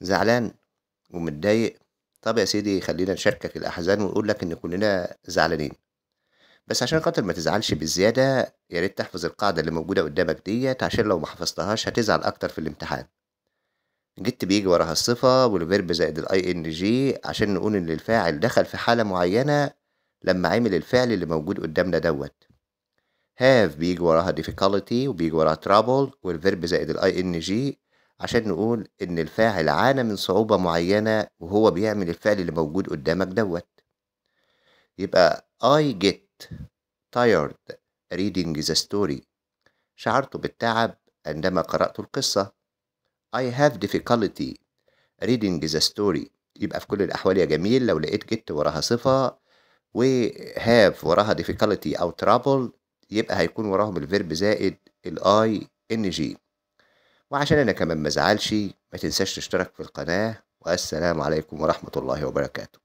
زعلان ومتضايق؟ طب يا سيدي خلّينا نشاركك الأحزان ونقول لك إن كلنا زعلانين، بس عشان خاطر ما تزعلش بزيادة يا ريت تحفظ القاعدة اللي موجودة قدّامك ديّة عشان لو ما حفظتهاش هتزعل أكتر في الامتحان. get بييجي وراها الصفة والverb زائد الing عشان نقول إن الفاعل دخل في حالة معيّنة لمّا عمل الفعل اللي موجود قدّامنا دوّة. have بييجي وراها difficulty وبييجي وراها trouble والverb زائد الing عشان نقول إن الفاعل عانى من صعوبة معيّنة وهو بيعمل الفعل اللي موجود قدّامك دوّة. يبقى I get tired reading the story. شعرت بالتعب عندما قرأت القصة. I have difficulty reading the story. يبقى في كل الأحوال يا جميل لو لقيت get وراها صفة و have وراها difficulty أو trouble يبقى هيكون وراهم الverb زائد ing. وعشان أنا كمان ما ازعلش ما تنساش تشترك في القناة، والسلام عليكم ورحمة الله وبركاته.